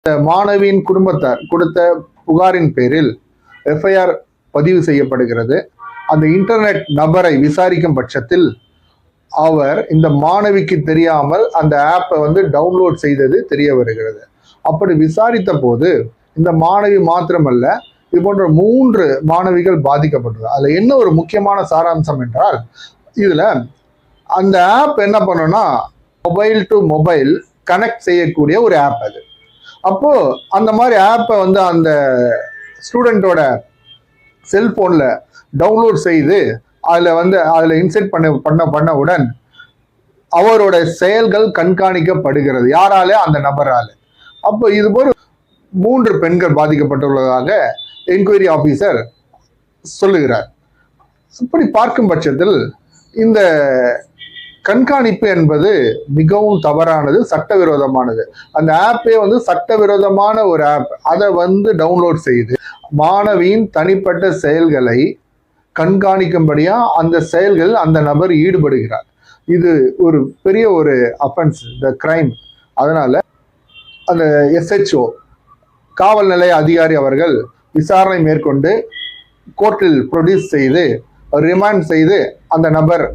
மாணவியின் குடும்பத்தார் கொடுத்த புகாரின் பேரில் எஃப்ஐஆர் பதிவு செய்யப்படுகிறது. அந்த இன்டர்நெட் நபரை விசாரிக்கும் பட்சத்தில் அவர் இந்த மாணவிக்கு தெரியாமல் அந்த ஆப்பை டவுன்லோட் செய்தது தெரிய வருகிறது. அப்படி விசாரித்த போது இந்த மாணவி மாத்திரமல்ல, இது போன்ற 3 மாணவிகள் பாதிக்கப்பட்டது. அதுல என்ன ஒரு முக்கியமான சாராம்சம் என்றால், இதுல அந்த ஆப் என்ன பண்ணும்னா மொபைல் டு மொபைல் கனெக்ட் செய்யக்கூடிய ஒரு ஆப் அது. அப்போ அந்த மாதிரி ஆப்பை அந்த ஸ்டூடெண்டோட செல்போன்ல டவுன்லோட் செய்து அதுல இன்செர்ட் பண்ணவுடன் அவரோட செயல்கள் கண்காணிக்கப்படுகிறது. யாராலே? அந்த நபரால. அப்போ இது போல 3 பெண்கள் பாதிக்கப்பட்டுள்ளதாக என்கொயரி ஆபீசர் சொல்லுகிறார். இப்படி பார்க்கும் பட்சத்தில் இந்த கண்காணிப்பு என்பது மிகவும் தவறானது, சட்டவிரோதமானது. அந்த ஆப்பே சட்டவிரோதமான ஒரு ஆப். அதை டவுன்லோட் செய்து மாணவியின் தனிப்பட்ட செயல்களை கண்காணிக்கும்படியா அந்த செயல்கள் அந்த நபர் ஈடுபடுகிறார். இது ஒரு பெரிய ஒரு அஃபென்ஸ், த கிரைம். அதனால அந்த SHO காவல் நிலைய அதிகாரி அவர்கள் விசாரணை மேற்கொண்டு கோர்ட்டில் ப்ரொடியூஸ் செய்து ரிமாண்ட் செய்து அந்த நபர்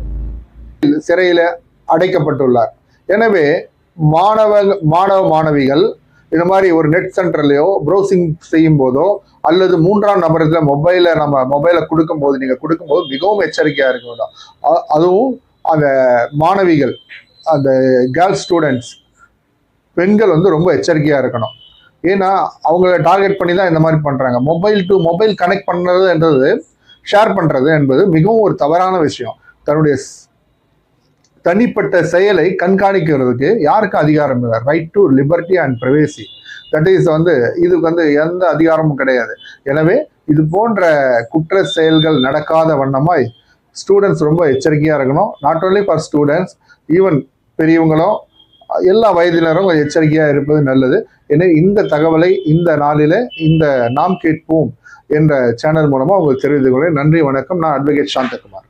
சிறையில் அடைக்கப்பட்டுள்ளார். எனவே மாணவ மாணவிகள் இந்த மாதிரி ஒரு நெட் சென்டர்லையோ ப்ரௌசிங் செய்யும் போதோ அல்லது 3ஆம் நபரத்துல மொபைலை கொடுக்கும்போது மிகவும் எச்சரிக்கையா இருக்க வேண்டும். அதுவும் அந்த மாணவிகள், அந்த கேர்ள்ஸ் ஸ்டூடெண்ட்ஸ், பெண்கள் ரொம்ப எச்சரிக்கையா இருக்கணும். ஏன்னா அவங்கள டார்கெட் பண்ணி தான் இந்த மாதிரி பண்றாங்க. மொபைல் டு மொபைல் கனெக்ட் பண்றது என்றது, ஷேர் பண்றது என்பது மிகவும் ஒரு தவறான விஷயம். தன்னுடைய தனிப்பட்ட செயலை கண்காணிக்கிறதுக்கு யாருக்கு அதிகாரம் இல்லை? Right to liberty and privacy. That is இதுக்கு எந்த அதிகாரமும் கிடையாது. எனவே இது போன்ற குற்ற செயல்கள் நடக்காத வண்ணமாய் ஸ்டூடெண்ட்ஸ் ரொம்ப எச்சரிக்கையா இருக்கணும். Not only for students, even பெரியவங்களும் எல்லா வயதினரும் எச்சரிக்கையா இருப்பது நல்லது. எனவே இந்த தகவலை இந்த நாளில இந்த நாம் கேட்போம் என்ற சேனல் மூலமா உங்களுக்கு தெரிவித்துக் கொள்கிறேன். நன்றி, வணக்கம். நான் அட்வொகேட் சாந்தகுமார்.